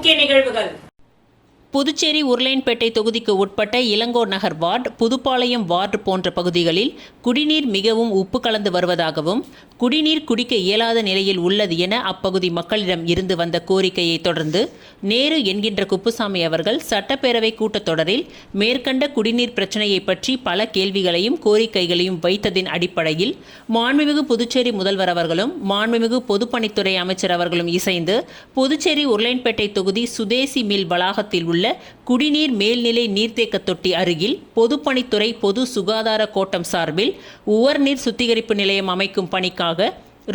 முக்கிய நிகழ்வுகள். புதுச்சேரி உருளையன்பேட்டை தொகுதிக்கு உட்பட்ட இளங்கோ நகர் வார்டு, புதுப்பாளையம் வார்டு போன்ற பகுதிகளில் குடிநீர் மிகவும் உப்பு கலந்து வருவதாகவும், குடிநீர் குடிக்க இயலாத நிலையில் உள்ளது என அப்பகுதி மக்களிடம் இருந்து வந்த கோரிக்கையை தொடர்ந்து நேரு என்கின்ற குப்புசாமி அவர்கள் சட்டப்பேரவை கூட்டத்தொடரில் மேற்கண்ட குடிநீர் பிரச்சனையை பற்றி பல கேள்விகளையும் கோரிக்கைகளையும் வைத்ததின் அடிப்படையில் மாண்புமிகு புதுச்சேரி முதல்வர் அவர்களும் மாண்புமிகு பொதுப்பணித்துறை அமைச்சர் அவர்களும் இசைந்து புதுச்சேரி உருளையன்பேட்டை தொகுதி சுதேசி மில் வளாகத்தில் உள்ள குடிநீர் மேல்நிலை நீர்த்தேக்க தொட்டி அருகில் பொதுப்பணித்துறை பொது சுகாதார கோட்டம் சார்பில் உவர்நீர் சுத்திகரிப்பு நிலையம் அமைக்கும் பணிக்காக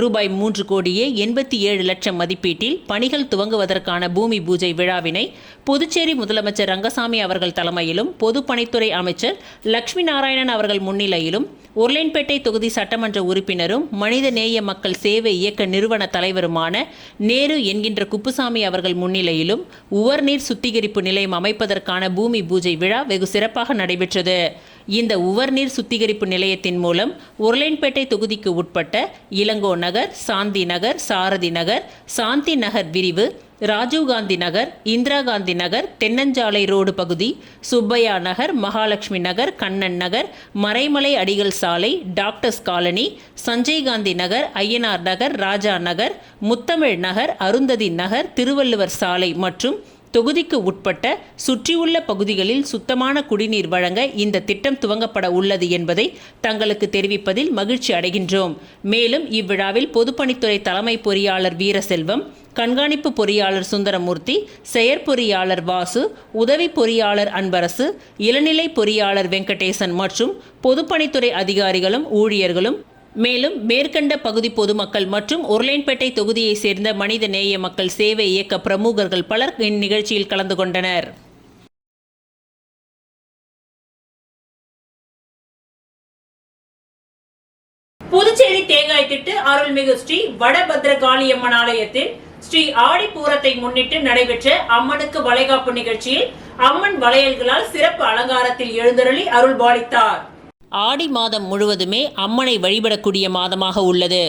ரூபாய் 3,87,00,000 மதிப்பீட்டில் பணிகள் துவங்குவதற்கான பூமி பூஜை விழாவினை புதுச்சேரி முதலமைச்சர் ரங்கசாமி அவர்கள் தலைமையிலும் பொதுப்பணித்துறை அமைச்சர் லட்சுமி நாராயணன் அவர்கள் முன்னிலையிலும் உருளையன்பேட்டை தொகுதி சட்டமன்ற உறுப்பினரும் மனித நேய மக்கள் சேவை இயக்க நிறுவன தலைவருமான நேரு என்கின்ற குப்புசாமி அவர்கள் முன்னிலையிலும் உவர்நீர் சுத்திகரிப்பு நிலையம் அமைப்பதற்கான பூமி பூஜை விழா வெகு சிறப்பாக நடைபெற்றது. இந்த உவர்நீர் சுத்திகரிப்பு நிலையத்தின் மூலம் உருளையன்பேட்டை தொகுதிக்கு உட்பட்ட இளங்கோ நகர், சாந்தி நகர், சாரதி நகர், சாந்தி நகர் விரிவு, ராஜீவ்காந்தி நகர், இந்திரா காந்தி நகர், தென்னஞ்சாலை ரோடு பகுதி, சுப்பையா நகர், மகாலட்சுமி நகர், கண்ணன் நகர், மறைமலை அடிகள் சாலை, டாக்டர்ஸ் காலனி, சஞ்சய் காந்தி நகர், ஐயனார் நகர், ராஜா நகர், முத்தமிழ் நகர், அருந்ததி நகர், திருவள்ளுவர் சாலை மற்றும் தொகுதிக்கு உட்பட்ட சுற்றியுள்ள பகுதிகளில் சுத்தமான குடிநீர் வழங்க இந்த திட்டம் துவங்கப்பட உள்ளது என்பதை தங்களுக்கு தெரிவிப்பதில் மகிழ்ச்சி அடைகின்றோம். மேலும் இவ்விழாவில் பொதுப்பணித்துறை தலைமை பொறியாளர் வீரசெல்வம், கண்காணிப்பு பொறியாளர் சுந்தரமூர்த்தி, செயற்பொறியாளர் வாசு, உதவி பொறியாளர் அன்பரசு, இளநிலை பொறியாளர் வெங்கடேசன் மற்றும் பொதுப்பணித்துறை அதிகாரிகளும் ஊழியர்களும், மேலும் மேற்கண்ட பகுதி பொதுமக்கள் மற்றும் உருளையன்பேட்டை தொகுதியை சேர்ந்த மனித நேய மக்கள் சேவை இயக்க பிரமுகர்கள் பலர் இந்நிகழ்ச்சியில் கலந்து கொண்டனர். புதுச்சேரி தேங்காய் திட்டு அருள்மிகு ஸ்ரீ வடபத்ரகாளியம்மன் ஆலயத்தில் ஸ்ரீ ஆடிப்பூரத்தை முன்னிட்டு நடைபெற்ற அம்மனுக்கு வளைகாப்பு நிகழ்ச்சியில் அம்மன் வளையல்களால் சிறப்பு அலங்காரத்தில் எழுந்தருளி அருள்பாலித்தார். ஆடி மாதம் முழுவதுமே அம்மனை வழிபடக்கூடிய மாதமாக உள்ளது.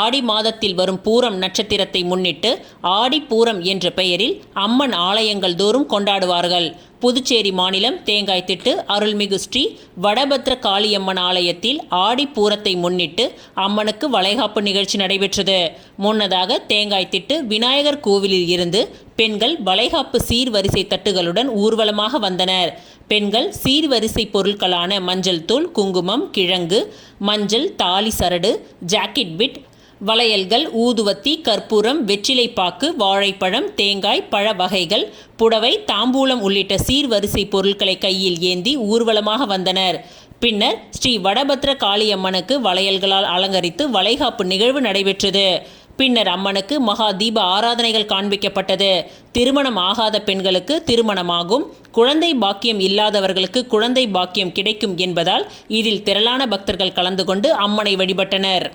ஆடி மாதத்தில் வரும் பூரம் நட்சத்திரத்தை முன்னிட்டு ஆடிப்பூரம் என்ற பெயரில் அம்மன் ஆலயங்கள் தோறும் கொண்டாடுவார்கள். புதுச்சேரி மாநிலம் தேங்காய்திட்டு அருள்மிகு ஸ்ரீ வடபத்ர காளியம்மன் ஆலயத்தில் ஆடிப்பூரத்தை முன்னிட்டு அம்மனுக்கு வளைகாப்பு நிகழ்ச்சி நடைபெற்றது. முன்னதாக தேங்காய்திட்டு விநாயகர் கோவிலில் இருந்து பெண்கள் வளைகாப்பு சீர்வரிசை தட்டுகளுடன் ஊர்வலமாக வந்தனர். பெண்கள் சீர்வரிசை பொருட்களான மஞ்சள் தூள், குங்குமம், கிழங்கு, மஞ்சள், தாலி சரடு, ஜாக்கெட் பிட், வளையல்கள், ஊதுவத்தி, கற்பூரம், வெற்றிலைப்பாக்கு, வாழைப்பழம், தேங்காய், பழ வகைகள், புடவை, தாம்பூலம் உள்ளிட்ட சீர்வரிசை பொருட்களை கையில் ஏந்தி ஊர்வலமாக வந்தனர். பின்னர் ஸ்ரீ வடபத்ர காளியம்மனுக்கு வளையல்களால் அலங்கரித்து வளைகாப்பு நிகழ்வு நடைபெற்றது. பின்னர் அம்மனுக்கு மகா தீப ஆராதனைகள் காண்பிக்கப்பட்டது. திருமணம் ஆகாத பெண்களுக்கு திருமணமாகும், குழந்தை பாக்கியம் இல்லாதவர்களுக்கு குழந்தை பாக்கியம் கிடைக்கும் என்பதால் இதில் திரளான பக்தர்கள் கலந்து கொண்டு அம்மனை வழிபட்டனர்.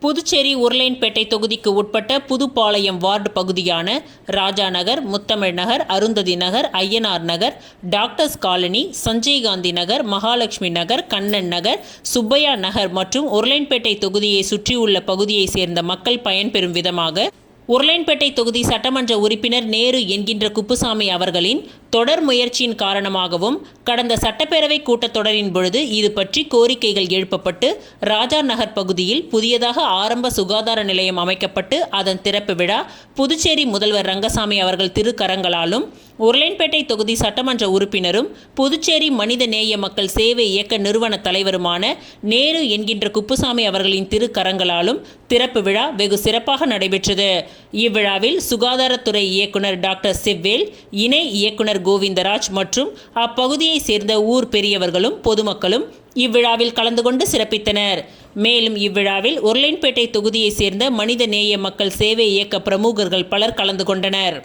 புதுச்சேரி உருளையன்பேட்டை தொகுதிக்கு உட்பட்ட புதுப்பாளையம் வார்டு பகுதியான ராஜா நகர், முத்தமிழ் நகர், அருந்ததி நகர், ஐயனார் நகர், டாக்டர்ஸ் காலனி, சஞ்சய் காந்தி நகர், மகாலட்சுமி நகர், கண்ணன் நகர், சுப்பையா நகர் மற்றும் உருளையன்பேட்டை தொகுதியை சுற்றியுள்ள பகுதியை சேர்ந்த மக்கள் பயன்பெறும் விதமாக உருளையன்பேட்டை தொகுதி சட்டமன்ற உறுப்பினர் நேரு என்கின்ற குப்புசாமி அவர்களின் தொடர் முயற்சியின் காரணமாகவும் கடந்த சட்டப்பேரவை கூட்டத்தொடரின் பொழுது இது பற்றி கோரிக்கைகள் எழுப்பப்பட்டு ராஜா நகர் பகுதியில் புதியதாக ஆரம்ப சுகாதார நிலையம் அமைக்கப்பட்டு அதன் திறப்பு விழா புதுச்சேரி முதல்வர் ரங்கசாமி அவர்கள் திருக்கரங்களாலும் உருளையன்பேட்டை தொகுதி சட்டமன்ற உறுப்பினரும் புதுச்சேரி மனித நேய மக்கள் சேவை இயக்க நிறுவன தலைவருமான நேரு என்கின்ற குப்புசாமி அவர்களின் திருக்கரங்களாலும் திறப்பு விழா வெகு சிறப்பாக நடைபெற்றது. இவ்விழாவில் சுகாதாரத்துறை இயக்குனர் டாக்டர் செவ்வேல், இணை இயக்குனர் கோவிந்தராஜ் மற்றும் அப்பகுதியை சேர்ந்த ஊர் பெரியவர்களும் பொதுமக்களும் இவ்விழாவில் கலந்து கொண்டு சிறப்பித்தனர். மேலும் இவ்விழாவில் உருளையன்பேட்டை தொகுதியை சேர்ந்த மனித நேய மக்கள் சேவை இயக்க பிரமுகர்கள் பலர் கலந்து கொண்டனர்.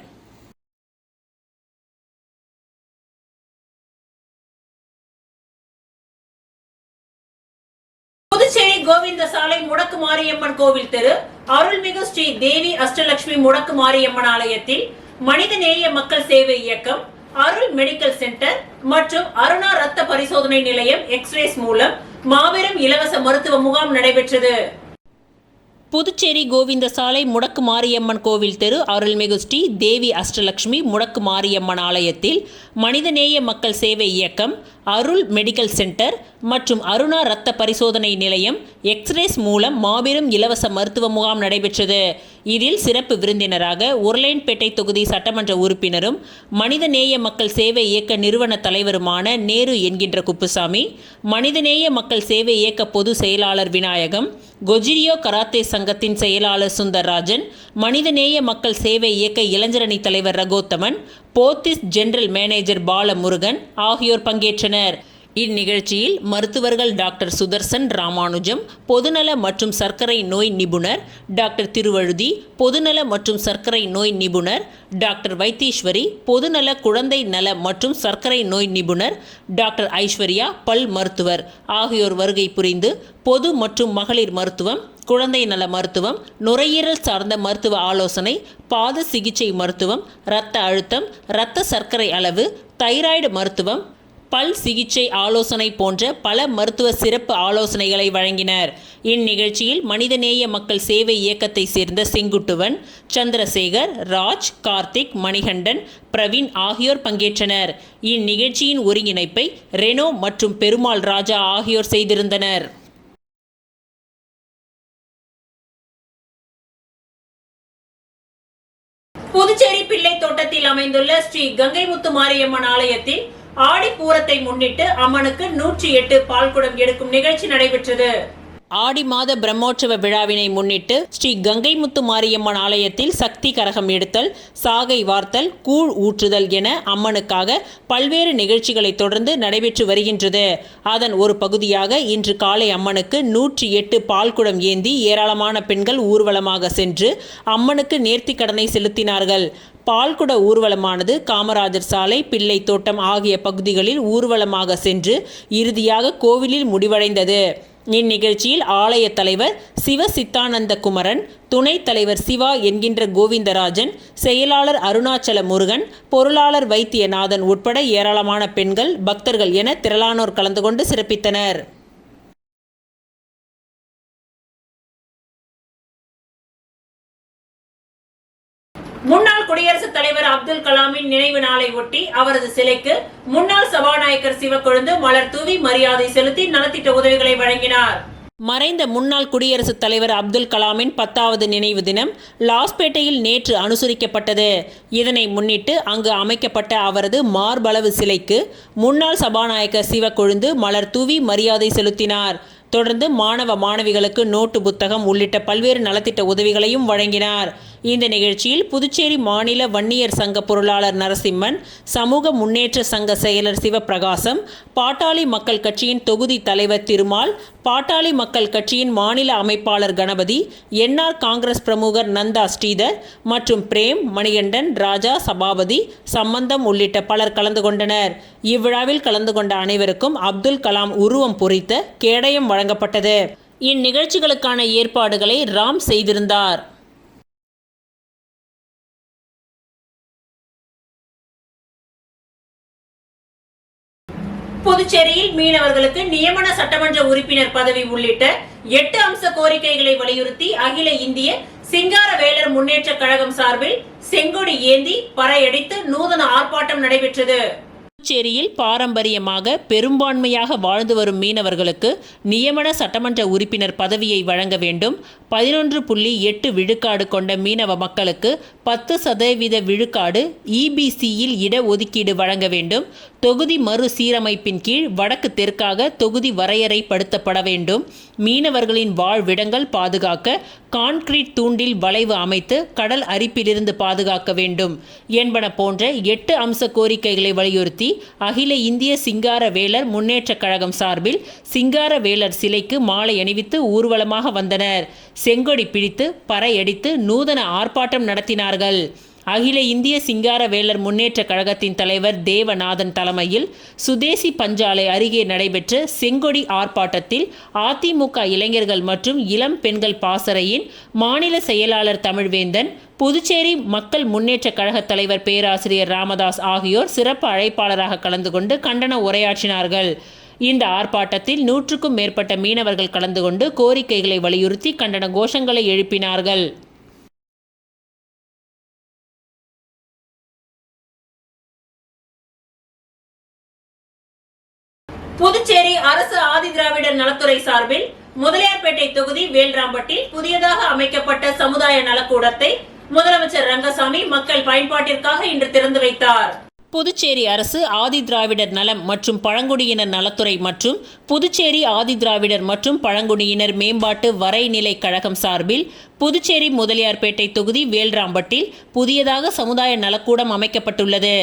புதுச்சேரி கோவிந்த சாலை முடக்கு மாரியம்மன் கோவில் தெரு அருள்மிகு ஸ்ரீ தேவி அஷ்டலட்சுமி முடக்கு மாரியம்மன் ஆலயத்தில் மனித நேய மக்கள் சேவை இயக்கம் அருள் மெடிக்கல் சென்டர் மற்றும் அருணா ரத்த பரிசோதனை நிலையம் எக்ஸ்ரேஸ் மூலம் மாபெரும் இலவச மருத்துவ முகாம் நடைபெற்றது. புதுச்சேரி கோவிந்த சாலை முடக்கு மாரியம்மன் கோவில் தெரு அருள்மிகு ஸ்ரீ தேவி அஷ்டலட்சுமி முடக்கு மாரியம்மன் ஆலயத்தில் மனிதநேய மக்கள் சேவை இயக்கம், அருள் மெடிக்கல் சென்டர் மற்றும் அருணா ரத்த பரிசோதனை நிலையம் எக்ஸ்ரேஸ் மூலம் மாபெரும் இலவச மருத்துவ முகாம் நடைபெற்றது. இதில் சிறப்பு விருந்தினராக உருளையன்பேட்டை தொகுதி சட்டமன்ற உறுப்பினரும் மனிதநேய மக்கள் சேவை இயக்க நிறுவன தலைவருமான நேரு என்கின்ற குப்புசாமி, மனிதநேய மக்கள் சேவை இயக்க பொது செயலாளர் விநாயகம், கொஜிரியோ கராத்தே சங்கத்தின் செயலாளர் சுந்தர்ராஜன், மனிதநேய மக்கள் சேவை இயக்க இளைஞரணி தலைவர் ரகோத்தமன், போத்திஸ் ஜெனரல் மேனேஜர் பாலமுருகன் ஆகியோர் பங்கேற்றனர். இந்நிகழ்ச்சியில் மருத்துவர்கள் டாக்டர் சுதர்சன் ராமானுஜம், பொதுநல மற்றும் சர்க்கரை நோய் நிபுணர் டாக்டர் திருவழுதி, பொதுநல மற்றும் சர்க்கரை நோய் நிபுணர் டாக்டர் வைத்தீஸ்வரி, பொதுநல குழந்தை நல மற்றும் சர்க்கரை நோய் நிபுணர் டாக்டர் ஐஸ்வர்யா, பல் மருத்துவர் ஆகியோர் வருகை புரிந்து பொது மற்றும் மகளிர் மருத்துவம், குழந்தை நல மருத்துவம், நுரையீரல் சார்ந்த மருத்துவ ஆலோசனை, பாத சிகிச்சை மருத்துவம், இரத்த அழுத்தம், இரத்த சர்க்கரை அளவு, தைராய்டு மருத்துவம், பல் சிகிச்சை ஆலோசனை போன்ற பல மருத்துவ சிறப்பு ஆலோசனைகளை வழங்கினர். இந்நிகழ்ச்சியில் மனிதநேய மக்கள் சேவை இயக்கத்தை சேர்ந்த செங்குட்டுவன், சந்திரசேகர், ராஜ், கார்த்திக், மணிகண்டன், பிரவீன் ஆகியோர் பங்கேற்றனர். இந்நிகழ்ச்சியின் ஒருங்கிணைப்பை ரெனோ மற்றும் பெருமாள் ராஜா ஆகியோர் செய்திருந்தனர். புதுச்சேரி பிள்ளை தோட்டத்தில் அமைந்துள்ள ஸ்ரீ கங்கைமுத்து மாரியம்மன் ஆலயத்தில் ஆடிப்பூரத்தை முன்னிட்டு அம்மனுக்கு 108 பால்குடம் எடுக்கும் நிகழ்ச்சி நடைபெற்றது. ஆடி மாத பிரம்மோற்சவ விழாவினை முன்னிட்டு ஸ்ரீ கங்கைமுத்து மாரியம்மன் ஆலயத்தில் சக்தி கரகம் எடுத்தல், சாகை வார்த்தல், கூழ் ஊற்றுதல் என அம்மனுக்காக பல்வேறு நிகழ்ச்சிகளை தொடர்ந்து நடைபெற்று வருகின்றது. அதன் ஒரு பகுதியாக இன்று காலை அம்மனுக்கு 108 பால்குடம் ஏந்தி ஏராளமான பெண்கள் ஊர்வலமாக சென்று அம்மனுக்கு நேர்த்தி கடனை செலுத்தினார்கள். பால்குட ஊர்வலமானது காமராஜர் சாலை, பிள்ளை தோட்டம் ஆகிய பகுதிகளில் ஊர்வலமாக சென்று இறுதியாக கோவிலில் முடிவடைந்தது. இந்நிகழ்ச்சியில் ஆலய தலைவர் சிவ சித்தானந்த குமரன், துணைத் தலைவர் சிவா என்கின்ற கோவிந்தராஜன், செயலாளர் அருணாச்சல முருகன், பொருளாளர் வைத்தியநாதன் உட்பட ஏராளமான பெண்கள், பக்தர்கள் என திரளானோர் கலந்து கொண்டு சிறப்பித்தனர். முன்னாள் குடியரசுத் தலைவர் அப்துல் கலாமின் நினைவு நாளை ஒட்டி அவரது சிலைக்கு முன்னாள் சபாநாயகர் சிவக்கொழுந்து மலர் தூவி மரியாதை செலுத்தி நலத்திட்ட உதவிகளை வழங்கினார். மறைந்த முன்னாள் குடியரசுத் தலைவர் அப்துல் கலாமின் 10வது நினைவு தினம் லாஸ்பேட்டையில் நேற்று அனுசரிக்கப்பட்டது. இதனை முன்னிட்டு அங்கு அமைக்கப்பட்ட அவரது மார்பளவு சிலைக்கு முன்னாள் சபாநாயகர் சிவக்கொழுந்து மலர் தூவி மரியாதை செலுத்தினார். தொடர்ந்து மாணவ மாணவிகளுக்கு நோட்டு புத்தகம் உள்ளிட்ட பல்வேறு நலத்திட்ட உதவிகளையும் வழங்கினார். இந்த நிகழ்ச்சியில் புதுச்சேரி மாநில வன்னியர் சங்க பொருளாளர் நரசிம்மன், சமூக முன்னேற்ற சங்க செயலர் சிவபிரகாசம், பாட்டாளி மக்கள் கட்சியின் தொகுதி தலைவர் திருமால், பாட்டாளி மக்கள் கட்சியின் மாநில அமைப்பாளர் கணபதி, என்ஆர் காங்கிரஸ் பிரமுகர் நந்தா ஸ்ரீதர் மற்றும் பிரேம், மணிகண்டன், ராஜா, சபாபதி, சம்பந்தம் உள்ளிட்ட பலர் கலந்து கொண்டனர். இவ்விழாவில் கலந்து கொண்ட அனைவருக்கும் அப்துல் கலாம் உருவம் பொறித்த கேடயம் வழங்கப்பட்டது. இந்நிகழ்ச்சிகளுக்கான ஏற்பாடுகளை ராம் செய்திருந்தார். புதுச்சேரியில் மீனவர்களுக்கு நியமன சட்டமன்ற உறுப்பினர் பதவி உள்ளிட்ட 8 அம்ச கோரிக்கைகளை வலியுறுத்தி அகில இந்திய சிங்கார வேலர் முன்னேற்ற கழகம் சார்பில் செங்கொடி ஏந்தி பறையடித்து நூதன ஆர்ப்பாட்டம் நடைபெற்றது. புதுச்சேரியில் பாரம்பரியமாக பெரும்பான்மையாக வாழ்ந்து வரும் மீனவர்களுக்கு நியமன சட்டமன்ற உறுப்பினர் பதவியை வழங்க வேண்டும். 11.8 விழுக்காடு கொண்ட மீனவ மக்களுக்கு 10% விழுக்காடு EBCயில் இடஒதுக்கீடு வழங்க வேண்டும். தொகுதி மறுசீரமைப்பின் கீழ் வடக்கு தெற்காக தொகுதி வரையறைப்படுத்தப்பட வேண்டும். மீனவர்களின் வாழ்விடங்கள் பாதுகாக்க கான்கிரீட் தூண்டில் வளைவு அமைத்து கடல் அரிப்பிலிருந்து பாதுகாக்க வேண்டும் என்பன போன்ற 8 அம்ச கோரிக்கைகளை வலியுறுத்தி அகில இந்திய சிங்கார வேலர் முன்னேற்ற கழகம் சார்பில் சிங்கார வேலர் சிலைக்கு மாலை அணிவித்து ஊர்வலமாக வந்தனர். செங்கொடி பிடித்து பறையடித்து நூதன ஆர்ப்பாட்டம் நடத்தினார்கள். அகில இந்திய சிங்கார வேலர் முன்னேற்ற கழகத்தின் தலைவர் தேவநாதன் தலைமையில் சுதேசி பஞ்சாலை அருகே நடைபெற்ற செங்கொடி ஆர்ப்பாட்டத்தில் அதிமுக இளைஞர்கள் மற்றும் இளம் பெண்கள் பாசறையின் மாநில செயலாளர் தமிழ்வேந்தன், புதுச்சேரி மக்கள் முன்னேற்ற கழக தலைவர் பேராசிரியர் ராமதாஸ் ஆகியோர் சிறப்பு அழைப்பாளராக கலந்து கொண்டு கண்டன உரையாற்றினார்கள். இந்த ஆர்ப்பாட்டத்தில் 100க்கும் மேற்பட்ட மீனவர்கள் கலந்து கொண்டு கோரிக்கைகளை வலியுறுத்தி கண்டன கோஷங்களை எழுப்பினார்கள். புதுச்சேரி அரசு ஆதிதிராவிடர் நலத்துறை சார்பில் முதலியார்பேட்டை தொகுதி வேல்ராம்பட்டில் புதியதாக அமைக்கப்பட்ட சமுதாய நலக்கூடத்தை முதலமைச்சர் ரங்கசாமி மக்கள் பயன்பாட்டிற்காக இன்று திறந்து வைத்தார். புதுச்சேரி அரசு ஆதிதிராவிடர் நலம் மற்றும் பழங்குடியினர் நலத்துறை மற்றும் புதுச்சேரி ஆதிதிராவிடர் மற்றும் பழங்குடியினர் மேம்பாட்டு வரைநிலை கழகம் சார்பில் புதுச்சேரி முதலியார்பேட்டை தொகுதி வேல்ராம்பட்டில் புதியதாக சமுதாய நலக்கூடம் அமைக்கப்பட்டுள்ளது.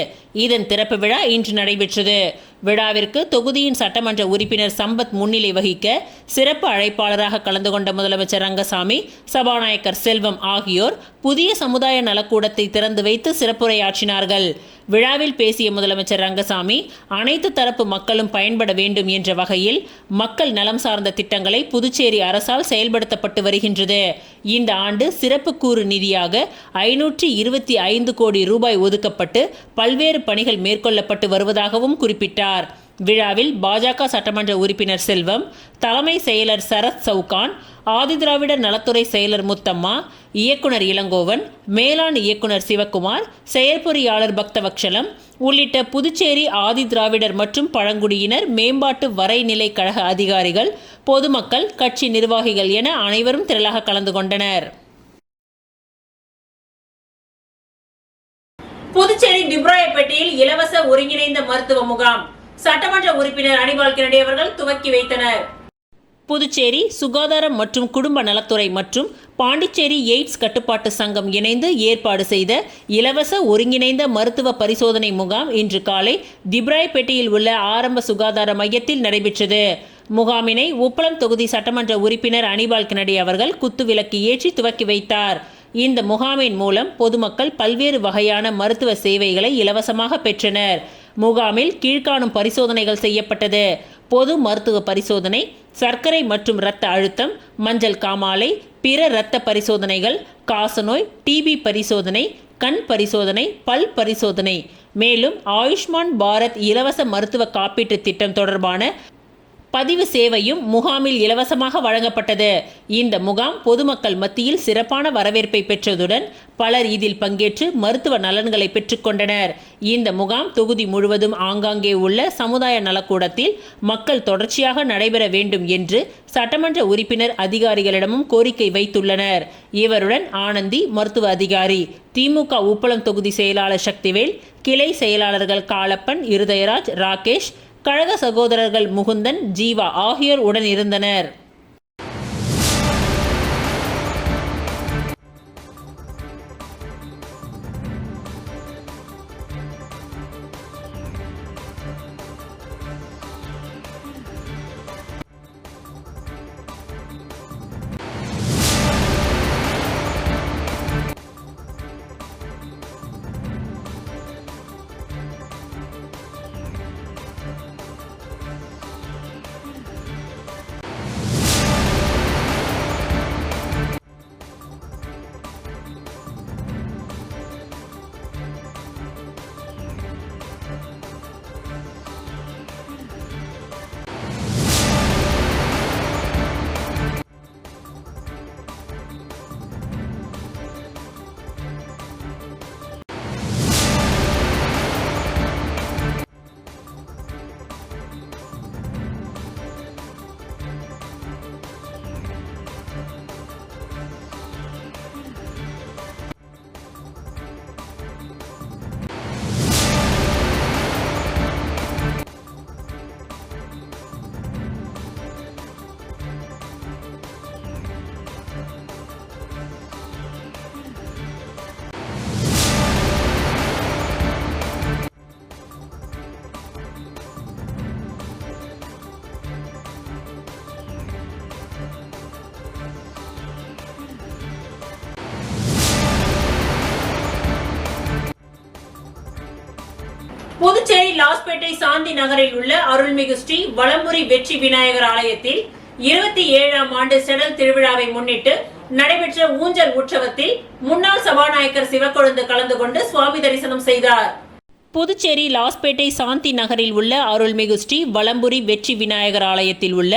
இதன் திறப்பு விழா இன்று நடைபெற்றது. விழாவிற்கு தொகுதியின் சட்டமன்ற உறுப்பினர் சம்பத் முன்னிலை வகிக்க சிறப்பு அழைப்பாளராக கலந்து கொண்ட முதலமைச்சர் ரங்கசாமி, சபாநாயகர் செல்வம் ஆகியோர் புதிய சமுதாய நலக்கூடத்தை திறந்து வைத்து சிறப்புரையாற்றினார்கள். விழாவில் பேசிய முதலமைச்சர் ரங்கசாமி, அனைத்து தரப்பு மக்களும் பயன்பட வேண்டும் என்ற வகையில் மக்கள் நலம் சார்ந்த திட்டங்களை புதுச்சேரி அரசால் செயல்படுத்தப்பட்டு வருகின்றது. இந்த ஆண்டு சிறப்பு கூறு நிதியாக 525 கோடி ரூபாய் ஒதுக்கப்பட்டு பல்வேறு பணிகள் மேற்கொள்ளப்பட்டு வருவதாகவும் குறிப்பிட்டார். விழாவில் பாஜக சட்டமன்ற உறுப்பினர் செல்வம், தலைமை செயலர் சரத் சவுகான், ஆதிதிராவிடர் நலத்துறை செயலர் முத்தம்மா, இயக்குனர் இளங்கோவன், மேலாண் இயக்குனர் சிவக்குமார், செயற்பொறியாளர் பக்தவக்ஷலம் உள்ளிட்ட புதுச்சேரி ஆதிதிராவிடர் மற்றும் பழங்குடியினர் மேம்பாட்டு வரைநிலை கழக அதிகாரிகள், பொதுமக்கள், கட்சி நிர்வாகிகள் என அனைவரும் திரளாக கலந்து கொண்டனர். புதுச்சேரி திப்ராயப்பேட்டையில் இலவச ஒருங்கிணைந்த மருத்துவ முகாம் சட்டமன்ற உறுப்பினர் அனிபால் கென்னடி அவர்கள் துவக்கி வைத்தனர். புதுச்சேரி சுகாதாரம் மற்றும் குடும்ப நலத்துறை மற்றும் பாண்டிச்சேரி எய்ட்ஸ் கட்டுப்பாட்டு சங்கம் இணைந்து ஏற்பாடு செய்த இலவச ஒருங்கிணைந்த மருத்துவ பரிசோதனை முகாம் இன்று காலை திப்ராயப்பேட்டையில் உள்ள ஆரம்ப சுகாதார மையத்தில் நடைபெற்றது. முகாமினை உப்பளம் தொகுதி சட்டமன்ற உறுப்பினர் அனிபால் கென்னடி அவர்கள் குத்துவிளக்கு ஏற்றி துவக்கி வைத்தார். இந்த முகாமின் மூலம் பொதுமக்கள் பல்வேறு வகையான மருத்துவ சேவைகளை இலவசமாக பெற்றனர். முகாமில் கீழ்காணும் பரிசோதனைகள் செய்யப்பட்டது. பொது மருத்துவ பரிசோதனை, சர்க்கரை மற்றும் இரத்த அழுத்தம், மஞ்சள் காமாலை, பிற இரத்த பரிசோதனைகள், காசநோய், டிபி பரிசோதனை, கண் பரிசோதனை, பல் பரிசோதனை. மேலும் ஆயுஷ்மான் பாரத் இலவச மருத்துவ காப்பீட்டு திட்டம் தொடர்பான பதிவு சேவையும் முகாமில் இலவசமாக வழங்கப்பட்டது. இந்த முகாம் பொதுமக்கள் மத்தியில் சிறப்பான வரவேற்பை பெற்றதுடன் பலர் இதில் பங்கேற்று மருத்துவ நலன்களை பெற்றுக்கொண்டனர். இந்த முகாம் தொகுதி முழுவதும் ஆங்காங்கே உள்ள சமுதாய நலக்கூடத்தில் மக்கள் தொடர்ச்சியாக நடைபெற வேண்டும் என்று சட்டமன்ற உறுப்பினர் அதிகாரிகளிடமும் கோரிக்கை வைத்துள்ளனர். இவருடன் ஆனந்தி மருத்துவ அதிகாரி, திமுக உப்பளம் தொகுதி செயலாளர் சக்திவேல், கிளை செயலாளர்கள் காலப்பன், இருதயராஜ், ராகேஷ், கழக சகோதரர்கள் முகுந்தன், ஜீவா ஆகியோர் உடன் இருந்தனர். லாஸ்பேட்டை சாந்தி நகரில் உள்ள அருள்மிகு ஸ்ரீ வலம்புரி வெற்றி விநாயகர் ஆலயத்தில் 27ஆம் ஆண்டு செடல் திருவிழாவை முன்னிட்டு நடைபெற்ற ஊஞ்சல் உற்சவத்தில் முன்னாள் சபாநாயகர் சிவக்கொழுந்து கலந்து கொண்டு சுவாமி தரிசனம் செய்தார். புதுச்சேரி லாஸ்பேட்டை சாந்தி நகரில் உள்ள அருள்மிகு ஸ்ரீ வலம்புரி வெற்றி விநாயகர் ஆலயத்தில் உள்ள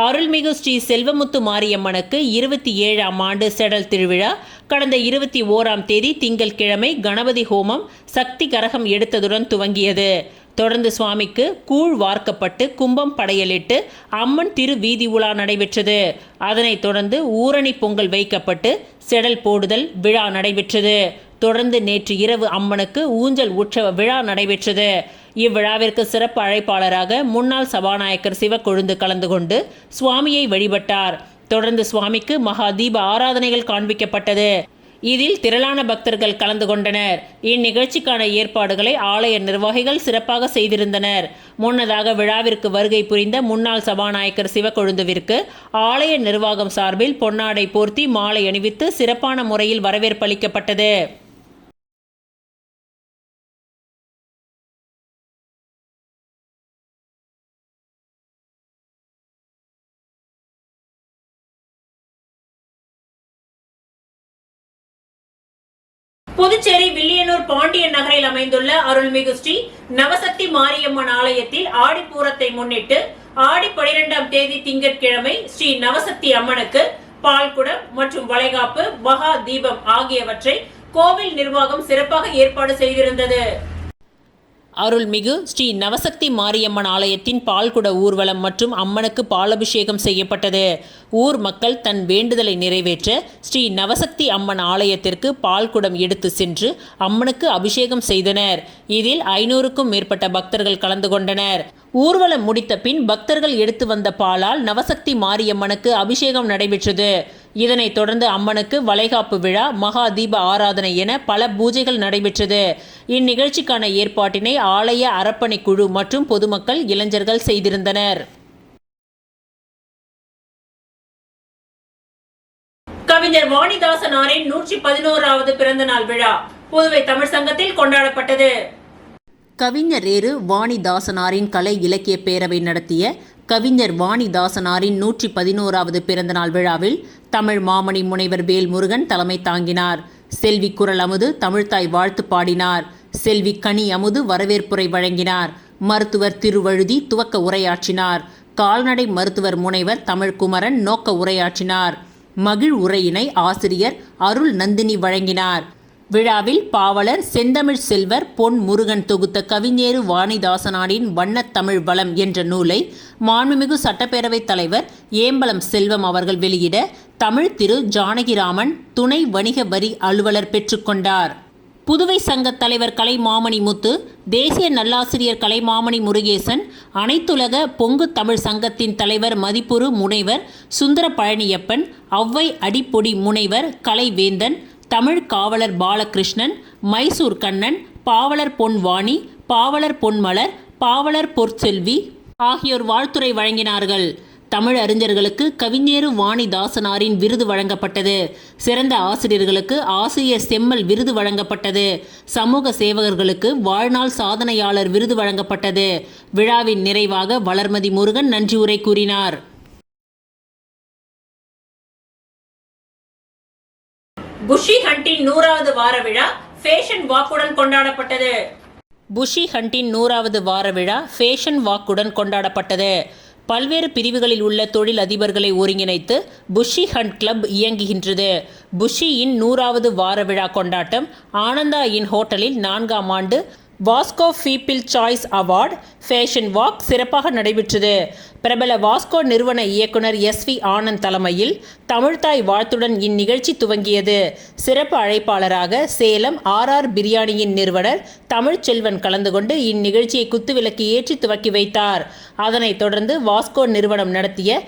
அருள்மிகு ஸ்ரீ செல்வமுத்து மாரியம்மனுக்கு 27ஆம் ஆண்டு செடல் திருவிழா கடந்த 21ஆம் தேதி திங்கட்கிழமை கணபதி ஹோமம் சக்தி கரகம் எடுத்ததுடன் துவங்கியது. தொடர்ந்து சுவாமிக்கு கூழ் வார்க்கப்பட்டு கும்பம் படையலிட்டு அம்மன் திரு வீதி உலா நடைபெற்றது. அதனைத் தொடர்ந்து ஊரணி பொங்கல் வைக்கப்பட்டு செடல் போடுதல் விழா நடைபெற்றது. தொடர்ந்து நேற்று இரவு அம்மனுக்கு ஊஞ்சல் உற்சவ விழா நடைபெற்றது. இவ்விழாவிற்கு சிறப்பு அழைப்பாளராக முன்னாள் சபாநாயகர் சிவக்கொழுந்து கலந்து கொண்டு சுவாமியை வழிபட்டார். தொடர்ந்து சுவாமிக்கு மகா தீப ஆராதனைகள் காண்பிக்கப்பட்டது. இதில் திரளான பக்தர்கள் கலந்து கொண்டனர். இந்நிகழ்ச்சிக்கான ஏற்பாடுகளை ஆலய நிர்வாகிகள் சிறப்பாக செய்திருந்தனர். முன்னதாக விழாவிற்கு வருகை புரிந்த முன்னாள் சபாநாயகர் சிவக்கொழுந்துவிற்கு ஆலய நிர்வாகம் சார்பில் பொன்னாடை போர்த்தி மாலை அணிவித்து சிறப்பான முறையில் வரவேற்பு அளிக்கப்பட்டது. புதுச்சேரி வில்லியனூர் பாண்டியன் நகரில் அமைந்துள்ள அருள்மிகு ஸ்ரீ நவசக்தி மாரியம்மன் ஆலயத்தில் ஆடிப்பூரத்தை முன்னிட்டு ஆடி 12ஆம் தேதி திங்கட்கிழமை ஸ்ரீ நவசக்தி அம்மனுக்கு பால்குடம் மற்றும் வளைகாப்பு மகா தீபம் ஆகியவற்றை கோவில் நிர்வாகம் சிறப்பாக ஏற்பாடு செய்திருந்தது. அருள்மிகு ஸ்ரீ நவசக்தி மாரியம்மன் ஆலயத்தின் பால்குட ஊர்வலம் மற்றும் அம்மனுக்கு பாலபிஷேகம் செய்யப்பட்டது. ஊர் மக்கள் தன் வேண்டுதலை நிறைவேற்ற ஸ்ரீ நவசக்தி அம்மன் ஆலயத்திற்கு பால்குடம் எடுத்து சென்று அம்மனுக்கு அபிஷேகம் செய்தனர். இதில் 500க்கும் மேற்பட்ட பக்தர்கள் கலந்து கொண்டனர். ஊர்வலம் முடித்த பின் பக்தர்கள் எடுத்து வந்த பாலால் நவசக்தி மாரியம்மனுக்கு அபிஷேகம் நடைபெற்றது. இதனைத் தொடர்ந்து அம்மனுக்கு வளைகாப்பு விழா, மகா தீப ஆராதனை என பல பூஜைகள் நடைபெற்றது. இந்நிகழ்ச்சிக்கான ஏற்பாட்டினை ஆலய அறப்பணி குழு மற்றும் பொதுமக்கள், இளைஞர்கள் செய்திருந்தனர். கவிஞர் வாணிதாசனாரின் 111வது பிறந்த நாள் விழா புதுவை தமிழ் சங்கத்தில் கொண்டாடப்பட்டது. கவிஞர் ஏறு வாணிதாசனாரின் கலை இலக்கிய பேரவை நடத்திய கவிஞர் வாணிதாசனாரின் 111வது பிறந்தநாள் விழாவில் தமிழ் மாமணி முனைவர் வேல்முருகன் தலைமை தாங்கினார். செல்வி குரல் அமுது தமிழ்த்தாய் வாழ்த்து பாடினார். செல்வி கனி அமுது வரவேற்புரை வழங்கினார். மருத்துவர் திருவழுதி துவக்க உரையாற்றினார். கால்நடை மருத்துவர் முனைவர் தமிழ்குமரன் நோக்க உரையாற்றினார். மகிழ் உரையினை ஆசிரியர் அருள் நந்தினி வழங்கினார். விழாவில் பாவலர் செந்தமிழ் செல்வர் பொன் முருகன் தொகுத்த கவிஞேறு வாணிதாசனாரின் வண்ணத்தமிழ் வளம் என்ற நூலை மாண்புமிகு சட்டப்பேரவைத் தலைவர் ஏம்பலம் செல்வம் அவர்கள் வெளியிட தமிழ் திரு ஜானகிராமன் துணை வணிக வரி அலுவலர் பெற்றுக்கொண்டார். புதுவை சங்க தலைவர் கலைமாமணி முத்து, தேசிய நல்லாசிரியர் கலைமாமணி முருகேசன், அனைத்துலக பொங்கு தமிழ் சங்கத்தின் தலைவர் மதிப்புறு முனைவர் சுந்தர பழனியப்பன், ஔவை அடிப்பொடி முனைவர் கலைவேந்தன், தமிழ் காவலர் பாலகிருஷ்ணன், மைசூர் கண்ணன், பாவலர் பொன்வாணி, பாவலர் பொன்மலர், பாவலர் பொற்செல்வி ஆகியோர் வாழ்த்துரை வழங்கினார்கள். தமிழ் அறிஞர்களுக்கு கவிஞேறு வாணிதாசனாரின் விருது வழங்கப்பட்டது. சிறந்த ஆசிரியர்களுக்கு ஆசிரியர் செம்மல் விருது வழங்கப்பட்டது. சமூக சேவகர்களுக்கு வாழ்நாள் சாதனையாளர் விருது வழங்கப்பட்டது. விழாவின் நிறைவாக வளர்மதி முருகன் நன்றி உரை கூறினார். புஷி ஹண்டின் 100வது வார விழா ஃபேஷன் வாக்குடன் கொண்டாடப்பட்டது. புஷி ஹண்டின் 100வது வார விழா ஃபேஷன் வாக்குடன் கொண்டாடப்பட்டது. பல்வேறு பிரிவுகளில் உள்ள தொழில் அதிபர்களை ஒருங்கிணைத்து புஷி ஹண்ட் கிளப் இயங்குகின்றது. புஷியின் 100வது வார விழா கொண்டாட்டம் ஆனந்தா இன் ஹோட்டலில் 4ஆம் ஆண்டு Vasco people choice award fashion walk சிறப்பாக நடைபெற்றது. பிரபல வாஸ்கோ நிறுவன இயக்குனர் SV ஆனந்த் தலைமையில் தமிழ்த்தாய் வாழ்த்துடன் இந்நிகழ்ச்சி துவங்கியது. சிறப்பு அழைப்பாளராக சேலம் RR பிரியாணியின் நிறுவனர் தமிழ்ச்செல்வன் கலந்து கொண்டு இந்நிகழ்ச்சியை குத்துவிளக்கு ஏற்றி துவக்கி வைத்தார். அதனைத் தொடர்ந்து வாஸ்கோ நிறுவனம் நடத்திய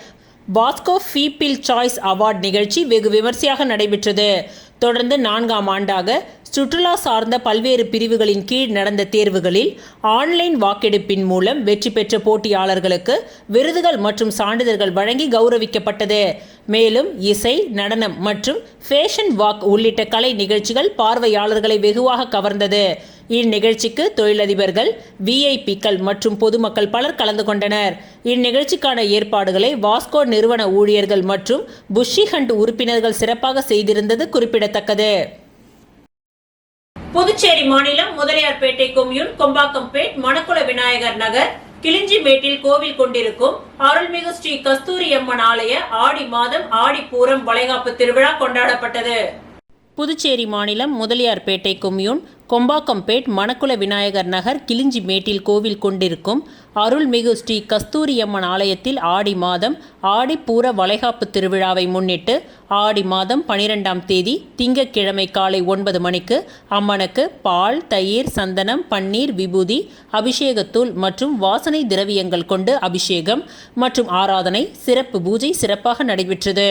வாஸ்கோ பீப்பிள் சாய்ஸ் அவார்டு நிகழ்ச்சி வெகு விமர்சையாக நடைபெற்றது. தொடர்ந்து 4ஆம் ஆண்டாக சுற்றுலா சார்ந்த பல்வேறு பிரிவுகளின் கீழ் நடந்த தேர்வுகளில் ஆன்லைன் வாக்கெடுப்பின் மூலம் வெற்றி பெற்ற போட்டியாளர்களுக்கு விருதுகள் மற்றும் சான்றிதழ்கள் வழங்கி கௌரவிக்கப்பட்டது. மேலும் இசை, நடனம் மற்றும் ஃபேஷன் வாக் உள்ளிட்ட கலை நிகழ்ச்சிகள் பார்வையாளர்களை வெகுவாக கவர்ந்தது. இந்நிகழ்ச்சிக்கு தொழிலதிபர்கள், விஐபிக்கள் மற்றும் பொதுமக்கள் பலர் கலந்து கொண்டனர். இந்நிகழ்ச்சிக்கான ஏற்பாடுகளை வாஸ்கோ நிறுவன ஊழியர்கள் மற்றும் புஷி ஹண்ட் உறுப்பினர்கள் சிறப்பாக செய்திருந்தது குறிப்பிடத்தக்கது. புதுச்சேரி மாநிலம் முதலியார்பேட்டை கொம்யூன், கொம்பாக்கம்பேட், மணக்குள விநாயகர் நகர், கிளிஞ்சிமேட்டில் கோவில் கொண்டிருக்கும் அருள்மிகு ஸ்ரீ கஸ்தூரியம்மன் ஆலய ஆடி மாதம் ஆடிப்பூரம் வளைகாப்பு திருவிழா கொண்டாடப்பட்டது. புதுச்சேரி மாநிலம் முதலியார்பேட்டை கொம்யூன், கொம்பாக்கம்பேட், மணக்குள விநாயகர் நகர், கிளிஞ்சிமேட்டில் கோவில் கொண்டிருக்கும் அருள்மிகு ஸ்ரீ கஸ்தூரியம்மன் ஆலயத்தில் ஆடி மாதம் ஆடிப்பூர வளைகாப்பு திருவிழாவை முன்னிட்டு ஆடி மாதம் 12ஆம் தேதி திங்கட்கிழமை காலை 9 மணிக்கு அம்மனுக்கு பால், தயிர், சந்தனம், பன்னீர், விபூதி, அபிஷேகத்தூள் மற்றும் வாசனை திரவியங்கள் கொண்டு அபிஷேகம் மற்றும் ஆராதனை, சிறப்பு பூஜை சிறப்பாக நடைபெற்றது.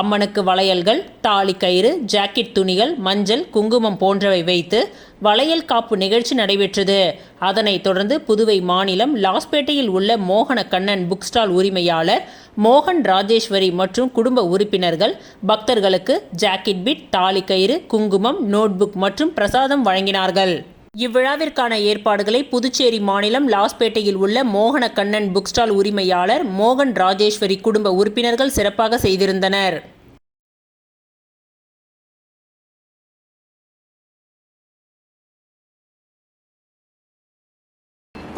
அம்மனுக்கு வளையல்கள், தாலி கயிறு, ஜாக்கெட் துணிகள், மஞ்சள், குங்குமம் போன்றவை வைத்து வளையல் காப்பு நிகழ்ச்சி நடைபெற்றது. அதனைத் தொடர்ந்து புதுவை மாநிலம் லாஸ்பேட்டையில் உள்ள மோகன கண்ணன் புக் ஸ்டால் உரிமையாளர் மோகன் ராஜேஸ்வரி மற்றும் குடும்ப உறுப்பினர்கள் பக்தர்களுக்கு ஜாக்கெட் பிட், தாலி கயிறு, குங்குமம், நோட்புக் மற்றும் பிரசாதம் வழங்கினார்கள். இவ்விழாவிற்கான ஏற்பாடுகளை புதுச்சேரி மாநிலம் லாஸ்பேட்டையில் உள்ள மோகன கண்ணன் புக் ஸ்டால் உரிமையாளர் மோகன் ராஜேஸ்வரி குடும்ப உறுப்பினர்கள் சிறப்பாக செய்திருந்தனர்.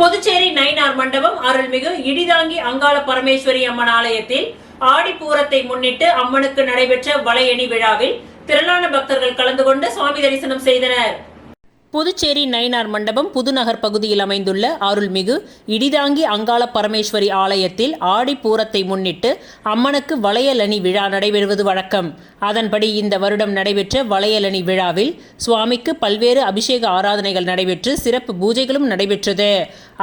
புதுச்சேரி நயினார் மண்டபம் அருள்மிகு இடிதாங்கி அங்காள பரமேஸ்வரி அம்மன் ஆலயத்தில் ஆடிப்பூரத்தை முன்னிட்டு அம்மனுக்கு நடைபெற்ற வளையணி விழாவில் திரளான பக்தர்கள் கலந்து கொண்டு சுவாமி தரிசனம் செய்தனர். புதுச்சேரி நயினார் மண்டபம் புதுநகர் பகுதியில் அமைந்துள்ள அருள்மிகு இடிதாங்கி அங்காள பரமேஸ்வரி ஆலயத்தில் ஆடிப்பூரத்தை முன்னிட்டு அம்மனுக்கு வளையலணி விழா நடைபெறுவது வழக்கம். அதன்படி இந்த வருடம் நடைபெற்ற வளையலணி விழாவில் சுவாமிக்கு பல்வேறு அபிஷேக ஆராதனைகள் நடைபெற்று சிறப்பு பூஜைகளும் நடைபெற்றது.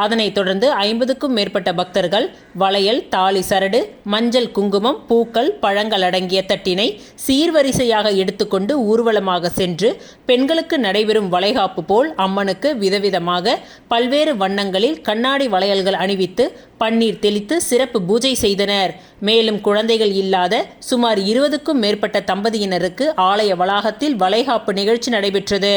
அதனைத் தொடர்ந்து 50க்கும் மேற்பட்ட பக்தர்கள் வளையல், தாலி சரடு, மஞ்சள், குங்குமம், பூக்கள், பழங்கள் அடங்கிய தட்டினை சீர்வரிசையாக எடுத்துக்கொண்டு ஊர்வலமாக சென்று பெண்களுக்கு நடைபெறும் வளைகாப்பு போல் அம்மனுக்கு விதவிதமாக பல்வேறு வண்ணங்களில் கண்ணாடி வளையல்கள் அணிவித்து பன்னீர் தெளித்து சிறப்பு பூஜை செய்தனர். மேலும் குழந்தைகள் இல்லாத சுமார் 20க்கும் மேற்பட்ட தம்பதியினருக்கு ஆலய வளாகத்தில் வளைகாப்பு நிகழ்ச்சி நடைபெற்றது.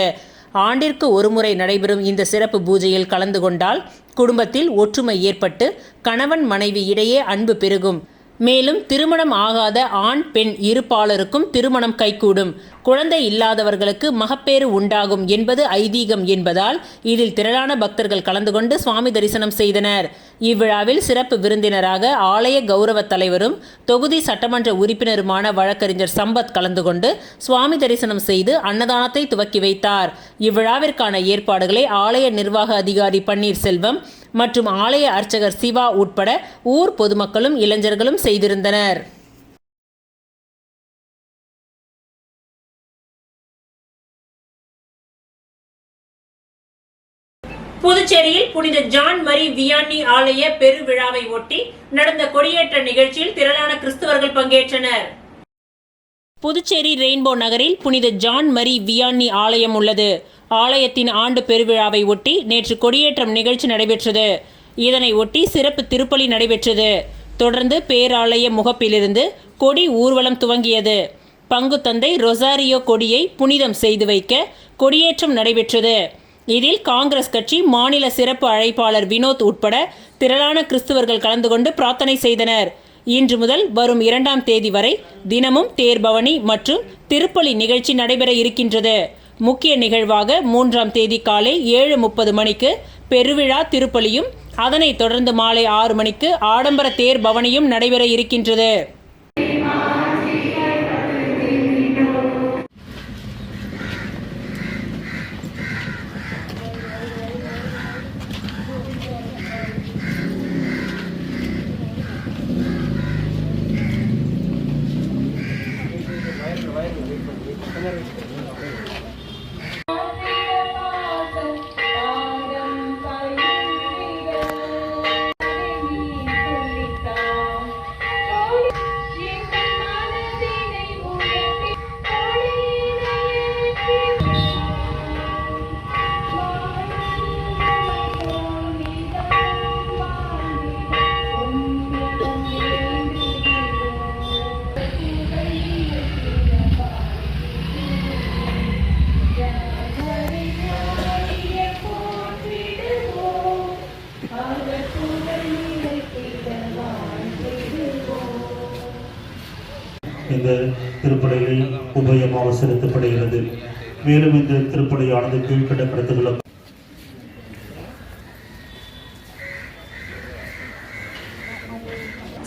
ஆண்டிற்கு ஒருமுறை நடைபெறும் இந்த சிறப்பு பூஜையில் கலந்து கொண்டால் குடும்பத்தில் ஒற்றுமை ஏற்பட்டு கணவன் மனைவி இடையே அன்பு பெருகும். மேலும் திருமணம் ஆகாத ஆண், பெண் இருபாலருக்கும் திருமணம் கைகூடும். குழந்தை இல்லாதவர்களுக்கு மகப்பேறு உண்டாகும் என்பது ஐதீகம் என்பதால் இதில் திரளான பக்தர்கள் கலந்து கொண்டு சுவாமி தரிசனம் செய்தனர். இவ்விழாவில் சிறப்பு விருந்தினராக ஆலய கௌரவ தலைவரும் தொகுதி சட்டமன்ற உறுப்பினருமான வழக்கறிஞர் சம்பத் கலந்து கொண்டு சுவாமி தரிசனம் செய்து அன்னதானத்தை துவக்கி வைத்தார். இவ்விழாவிற்கான ஏற்பாடுகளை ஆலய நிர்வாக அதிகாரி பன்னீர்செல்வம் மற்றும் ஆலய அர்ச்சகர் சிவா உட்பட ஊர் பொதுமக்களும் இளைஞர்களும் செய்திருந்தனர். புதுச்சேரியில் புனித ஜான் மரி வியானி ஆலய பெருவிழாவை ஒட்டி நடந்த கொடியேற்ற நிகழ்ச்சியில் திரளான கிறிஸ்தவர்கள் பங்கேற்றனர். புதுச்சேரி ரெயின்போ நகரில் புனித ஜான் மரி வியானி ஆலயம் உள்ளது. ஆலயத்தின் ஆண்டு பெருவிழாவை ஒட்டி நேற்று கொடியேற்றம் நிகழ்ச்சி நடைபெற்றது. இதனை ஒட்டி சிறப்பு திருப்பலி நடைபெற்றது. தொடர்ந்து பேராலய முகப்பிலிருந்து கொடி ஊர்வலம் துவங்கியது. பங்கு தந்தை ரொசாரியோ கொடியை புனிதம் செய்து வைக்க கொடியேற்றம் நடைபெற்றது. இதில் காங்கிரஸ் கட்சி மாநில சிறப்பு அழைப்பாளர் வினோத் உட்பட திரளான கிறிஸ்தவர்கள் கலந்து கொண்டு பிரார்த்தனை செய்தனர். இன்று முதல் வரும் 2ஆம் தேதி வரை தினமும் தேர்பவனி மற்றும் திருப்பலி நிகழ்ச்சி நடைபெற இருக்கின்றது. முக்கிய நிகழ்வாக 3ஆம் தேதி காலை 7:30 மணிக்கு பெருவிழா திருப்பலியும் அதனைத் தொடர்ந்து மாலை 6 மணிக்கு ஆடம்பர தேர் பவனியும் நடைபெற இருக்கின்றது. இந்த திருப்பலியில் உபயமாக செலுத்தப்படுகிறது. மேலும் இந்த திருப்பலியானது கீழ்கண்ட கருத்துக்களை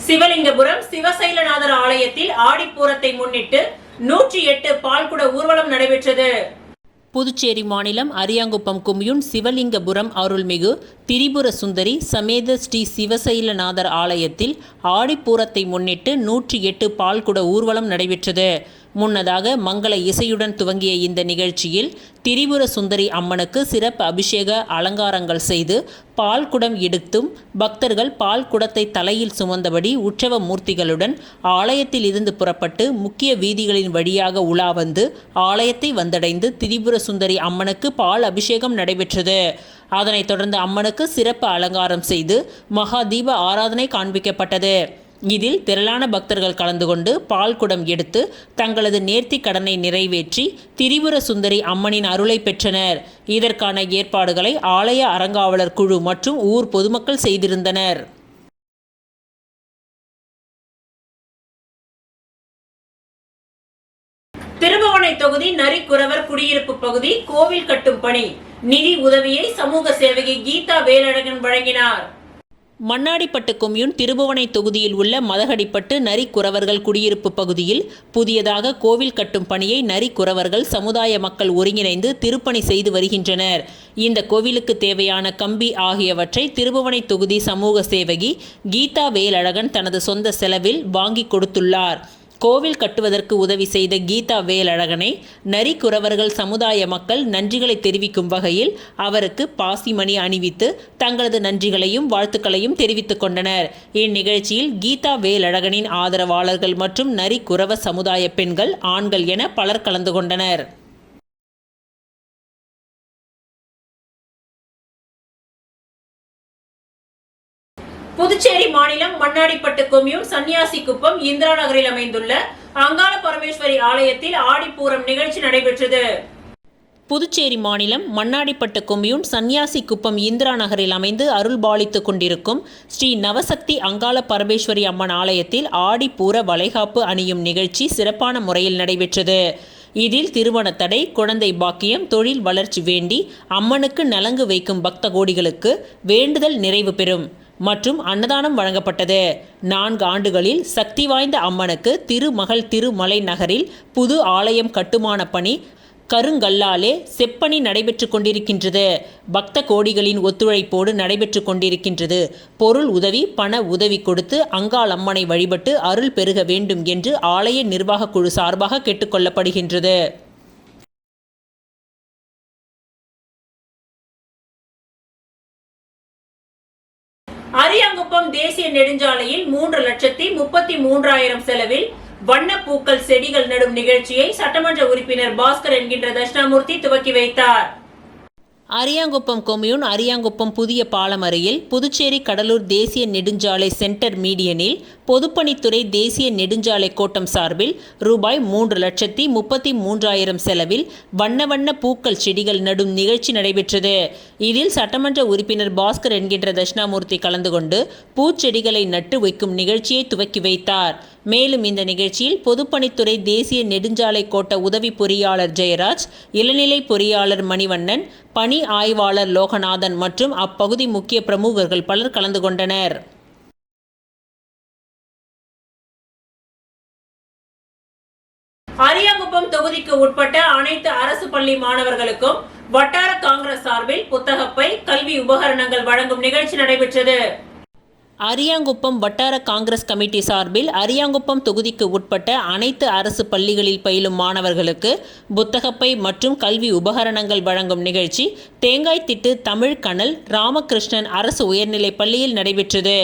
சிவலிங்கபுரம் சிவசைலநாதர் ஆலயத்தில் ஆடிப்பூரத்தை முன்னிட்டு 108 பால்குட ஊர்வலம் நடைபெற்றது. புதுச்சேரி மாநிலம் அரியாங்குப்பம் கொம்யூன் சிவலிங்கபுரம் அருள்மிகு திரிபுர சுந்தரி சமேத ஸ்ரீ சிவசைலநாதர் ஆலயத்தில் ஆடிப்பூரத்தை முன்னிட்டு 108 பால்குட ஊர்வலம் நடைபெற்றது. முன்னதாக மங்கள இசையுடன் துவங்கிய இந்த நிகழ்ச்சியில் திரிபுர சுந்தரி அம்மனுக்கு சிறப்பு அபிஷேக அலங்காரங்கள் செய்து பால் குடம் எடுத்தும் பக்தர்கள் பால் குடத்தை தலையில் சுமந்தபடி உற்சவ மூர்த்திகளுடன் ஆலயத்தில் இருந்து புறப்பட்டு முக்கிய வீதிகளின் வழியாக உலா வந்து ஆலயத்தை வந்தடைந்து திரிபுர சுந்தரி அம்மனுக்கு பால் அபிஷேகம் நடைபெற்றது. அதனைத் தொடர்ந்து அம்மனுக்கு சிறப்பு அலங்காரம் செய்து மகா தீப ஆராதனை காண்பிக்கப்பட்டது. இதில் திரளான பக்தர்கள் கலந்து கொண்டு பால் குடம் எடுத்து தங்களது நேர்த்தி கடனை நிறைவேற்றி திரிபுர சுந்தரி அம்மனின் அருளை பெற்றனர். இதற்கான ஏற்பாடுகளை ஆலய அறங்காவலர் குழு மற்றும் ஊர் பொதுமக்கள் செய்திருந்தனர். திருபுவனை தொகுதி நரிக்குறவர் குடியிருப்பு பகுதி கோவில் கட்டும் பணி நிதி உதவியை சமூக சேவகி கீதா வேலழகன் வழங்கினார். மண்ணாடிப்பட்டு கொம்யூன் திருபுவனை தொகுதியில் உள்ள மதகடிப்பட்டு நரிக்குறவர்கள் குடியிருப்பு பகுதியில் புதியதாக கோவில் கட்டும் பணியை நரிக்குறவர்கள் சமுதாய மக்கள் ஒருங்கிணைந்து திருப்பணி செய்து வருகின்றனர். இந்த கோவிலுக்கு தேவையான கம்பி ஆகியவற்றை திருபுவனை தொகுதி சமூக சேவகி கீதா வேலழகன் தனது சொந்த செலவில் வாங்கி கொடுத்துள்ளார். கோவில் கட்டுவதற்கு உதவி செய்த கீதா வேலழகனை நரிக்குறவர்கள் சமுதாய மக்கள் நன்றிகளை தெரிவிக்கும் வகையில் அவருக்கு பாசிமணி அணிவித்து தங்களது நன்றிகளையும் வாழ்த்துக்களையும் தெரிவித்துக் கொண்டனர். இந்நிகழ்ச்சியில் கீதா வேலழகனின் ஆதரவாளர்கள் மற்றும் நரிக்குறவ சமுதாய பெண்கள், ஆண்கள் என பலர் கலந்து கொண்டனர். புதுச்சேரி மாநிலம் மண்ணாடிப்பட்டு கொம்யூன் சன்னியாசிக்குப்பம் இந்திரா நகரில் அமைந்துள்ள அங்காள பரமேஸ்வரி ஆலயத்தில் ஆடிப்பூரம் நிகழ்ச்சி நடைபெற்றது. புதுச்சேரி மாநிலம் மண்ணாடிப்பட்டு கொம்யூன் சன்னியாசிக்குப்பம் இந்திரா நகரில் அமைந்து அருள்பாலித்துக் கொண்டிருக்கும் ஸ்ரீ நவசக்தி அங்காள பரமேஸ்வரி அம்மன் ஆலயத்தில் ஆடிப்பூர வளைகாப்பு அணியும் நிகழ்ச்சி சிறப்பான முறையில் நடைபெற்றது. இதில் திருமண தடை, குழந்தை பாக்கியம், தொழில் வளர்ச்சி வேண்டி அம்மனுக்கு நலங்கு வைக்கும் பக்த கோடிகளுக்கு வேண்டுதல் நிறைவு பெறும் மற்றும் அன்னதானம் வழங்கப்பட்டது. 4 ஆண்டுகளில் சக்தி வாய்ந்த அம்மனுக்கு திருமகள் திருமலை நகரில் புது ஆலயம் கட்டுமான பணி கருங்கல்லாலே செப்பணி நடைபெற்று கொண்டிருக்கின்றது. பக்த கோடிகளின் ஒத்துழைப்போடு நடைபெற்று கொண்டிருக்கின்றது. பொருள் உதவி, பண உதவி கொடுத்து அங்காள் அம்மனை வழிபட்டு அருள் பெருக வேண்டும் என்று ஆலய நிர்வாக குழு சார்பாக கேட்டுக்கொள்ளப்படுகின்றது. அரியாங்குப்பம் தேசிய நெடுஞ்சாலையில் 3,33,000 செலவில் வண்ணப்பூக்கள் செடிகள் நடும் நிகழ்ச்சியை சட்டமன்ற உறுப்பினர் பாஸ்கர் என்கின்ற தட்சிணாமூர்த்தி துவக்கி வைத்தார். அரியாங்குப்பம் கொம்யூன் அரியாங்குப்பம் புதிய பாலம் அருகில் புதுச்சேரி கடலூர் தேசிய நெடுஞ்சாலை சென்டர் மீடியனில் பொதுப்பணித்துறை தேசிய நெடுஞ்சாலை கோட்டம் சார்பில் ரூபாய் 3,33,000 செலவில் வண்ண வண்ண பூக்கள் செடிகள் நடும் நிகழ்ச்சி நடைபெற்றது. இதில் சட்டமன்ற உறுப்பினர் பாஸ்கர் என்கின்ற தட்சிணாமூர்த்தி கலந்து கொண்டு பூச்செடிகளை நட்டு வைக்கும் நிகழ்ச்சியை துவக்கி வைத்தார். மேலும் இந்த நிகழ்ச்சியில் பொதுப்பணித்துறை தேசிய நெடுஞ்சாலை கோட்ட உதவி பொறியாளர் ஜெயராஜ், இளநிலை பொறியாளர் மணிவண்ணன், பணி ஆய்வாளர் லோகநாதன் மற்றும் அப்பகுதி முக்கிய பிரமுகர்கள் பலர் கலந்து கொண்டனர். அரியாங்குப்பம் தொகுதிக்கு உட்பட்ட அனைத்து அரசு பள்ளி மாணவர்களுக்கும் வட்டார காங்கிரஸ் சார்பில் புத்தகப்பை, கல்வி உபகரணங்கள் வழங்கும் நிகழ்ச்சி நடைபெற்றது. அரியாங்குப்பம் வட்டார காங்கிரஸ் கமிட்டி சார்பில் அரியாங்குப்பம் தொகுதிக்கு உட்பட்ட அனைத்து அரசு பள்ளிகளில் பயிலும் மாணவர்களுக்கு புத்தகப்பை மற்றும் கல்வி உபகரணங்கள் வழங்கும் நிகழ்ச்சி தேங்காய்த்திட்டு தமிழ் கனல் ராமகிருஷ்ணன் அரசு உயர்நிலைப் பள்ளியில் நடைபெற்றது.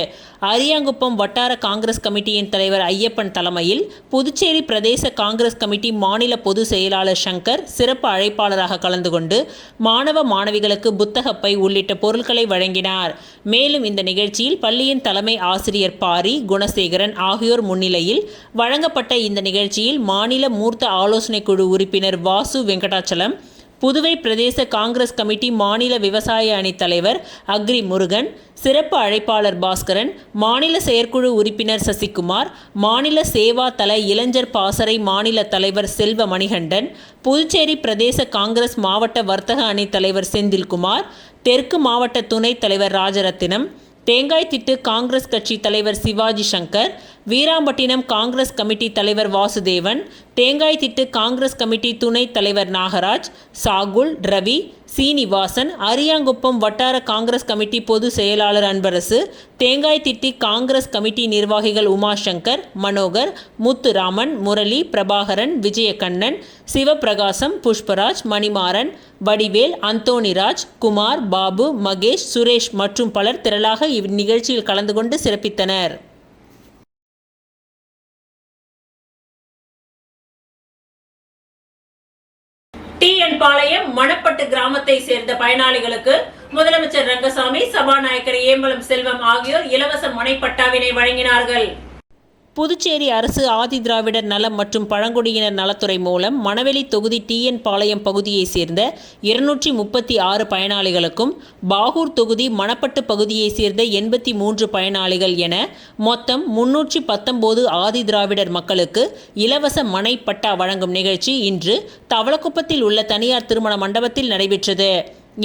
அரியாங்குப்பம் வட்டார காங்கிரஸ் கமிட்டியின் தலைவர் ஐயப்பன் தலைமையில் புதுச்சேரி பிரதேச காங்கிரஸ் கமிட்டி மாநில பொதுச் செயலாளர் சங்கர் சிறப்பு அழைப்பாளராக கலந்து கொண்டு மாணவ மாணவிகளுக்கு புத்தகப்பை உள்ளிட்ட பொருட்களை வழங்கினார். மேலும் இந்த நிகழ்ச்சியில் பள்ளியின் தலைமை ஆசிரியர் பாரி, குணசேகரன் ஆகியோர் முன்னிலையில் வழங்கப்பட்ட இந்த நிகழ்ச்சியில் மாநில மூர்த்த ஆலோசனை குழு உறுப்பினர் வாசு வெங்கடாச்சலம், புதுவை பிரதேச காங்கிரஸ் கமிட்டி மாநில விவசாய அணி தலைவர் அக்ரி முருகன், சிறப்பு அழைப்பாளர் பாஸ்கரன், மாநில செயற்குழு உறுப்பினர் சசிகுமார், மாநில சேவா தள இளைஞர் பாசறை மாநில தலைவர் செல்வ மணிகண்டன், புதுச்சேரி பிரதேச காங்கிரஸ் மாவட்ட வர்த்தக அணி தலைவர் செந்தில்குமார், தெற்கு மாவட்ட துணைத் தலைவர் ராஜரத்தினம், தேங்காய்திட்டு காங்கிரஸ் கட்சி தலைவர் சிவாஜி சங்கர், வீராம்பட்டினம் காங்கிரஸ் கமிட்டி தலைவர் வாசுதேவன், தேங்காய்திட்டு காங்கிரஸ் கமிட்டி துணைத் தலைவர் நாகராஜ், சாகுல், ரவி, சீனிவாசன், அரியாங்குப்பம் வட்டார காங்கிரஸ் கமிட்டி பொதுச் செயலாளர் அன்பரசு, தேங்காய்திட்டி காங்கிரஸ் கமிட்டி நிர்வாகிகள் உமாசங்கர், மனோகர், முத்துராமன், முரளி, பிரபாகரன், விஜயகண்ணன், சிவபிரகாசம், புஷ்பராஜ், மணிமாறன், வடிவேல், அந்தோணிராஜ், குமார், பாபு, மகேஷ், சுரேஷ் மற்றும் பலர் திரளாக இந்நிகழ்ச்சியில் கலந்து கொண்டு சிறப்பித்தனர். TN பாளையம் மணப்பட்டு கிராமத்தை சேர்ந்த பயனாளிகளுக்கு முதலமைச்சர் ரங்கசாமி, சபாநாயகர் ஏம்பலம் செல்வம் ஆகியோர் இலவச மனைப்பட்டாவினை வழங்கினார்கள். புதுச்சேரி அரசு ஆதி திராவிடர் நலம் மற்றும் பழங்குடியினர் நலத்துறை மூலம் மணவெளி தொகுதி TN பாளையம் பகுதியைச் சேர்ந்த 236 பயனாளிகளுக்கும், பாகூர் தொகுதி மணப்பட்டு பகுதியைச் சேர்ந்த 83 பயனாளிகள் என மொத்தம் 319 ஆதி திராவிடர் மக்களுக்கு இலவச மனை பட்டா வழங்கும் நிகழ்ச்சி இன்று தவளக்குப்பத்தில் உள்ள தனியார் திருமண மண்டபத்தில் நடைபெற்றது.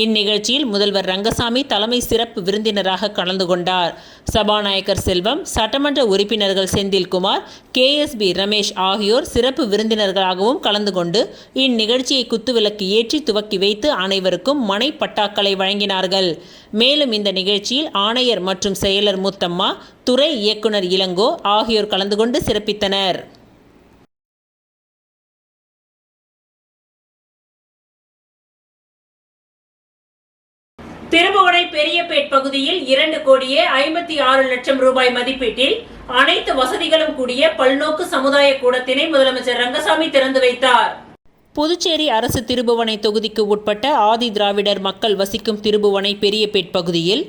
இந்நிகழ்ச்சியில் முதல்வர் ரங்கசாமி தலைமை சிறப்பு விருந்தினராக கலந்து கொண்டார். சபாநாயகர் செல்வம், சட்டமன்ற உறுப்பினர்கள் செந்தில்குமார், KSB ரமேஷ் ஆகியோர் சிறப்பு விருந்தினர்களாகவும் கலந்து கொண்டு இந்நிகழ்ச்சியை குத்துவிளக்கு ஏற்றி துவக்கி வைத்து அனைவருக்கும் மனை பட்டாக்களை வழங்கினார்கள். மேலும் இந்த நிகழ்ச்சியில் ஆணையர் மற்றும் செயலர் முத்தம்மா, துறை இயக்குனர் இளங்கோ ஆகியோர் கலந்து கொண்டு சிறப்பித்தனர். திருபுவனை பெரியபேட் பகுதியில் 2,56,00,000 ரூபாய் மதிப்பீட்டில் அனைத்து வசதிகளும் கூடிய பல்நோக்கு சமுதாய கூடத்தினை முதலமைச்சர் ரங்கசாமி திறந்து வைத்தார். புதுச்சேரி அரசு திருபுவனை தொகுதிக்கு உட்பட்ட ஆதி திராவிடர் மக்கள் வசிக்கும் திருபுவனை பெரியபேட் பகுதியில்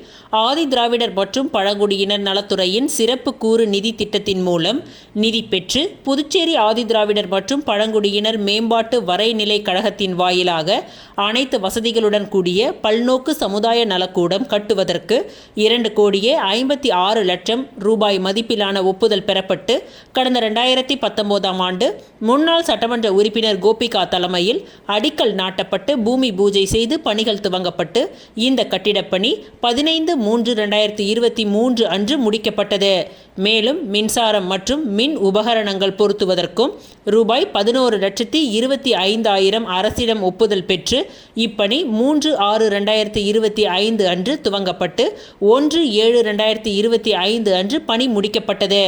ஆதி திராவிடர் மற்றும் பழங்குடியினர் நலத்துறையின் சிறப்பு கூறு நிதி திட்டத்தின் மூலம் நிதி பெற்று புதுச்சேரி ஆதி திராவிடர் மற்றும் பழங்குடியினர் மேம்பாட்டு வரைநிலை கழகத்தின் வாயிலாக அனைத்து வசதிகளுடன் கூடிய பல்நோக்கு சமுதாய நலக்கூடம் கட்டுவதற்கு 2,56,00,000 ரூபாய் மதிப்பிலான ஒப்புதல் பெறப்பட்டு கடந்த 2019ஆம் ஆண்டு முன்னாள் சட்டமன்ற உறுப்பினர் கோபிகா தலைமையில் அடிக்கல் நாட்டப்பட்டு பூமி பூஜை செய்து பணிகள் துவங்கப்பட்டு இந்த கட்டிடப்பணி 15/3/2023 அன்று முடிக்கப்பட்டது. மேலும் மின்சாரம் மற்றும் மின் உபகரணங்கள் பொருத்துவதற்கும் ரூபாய் 11,25,000 அரசிடம் ஒப்புதல் பெற்று இப்பணி 3/6/2025 அன்று துவங்கப்பட்டு 1/7/2025 அன்று பணி முடிக்கப்பட்டது.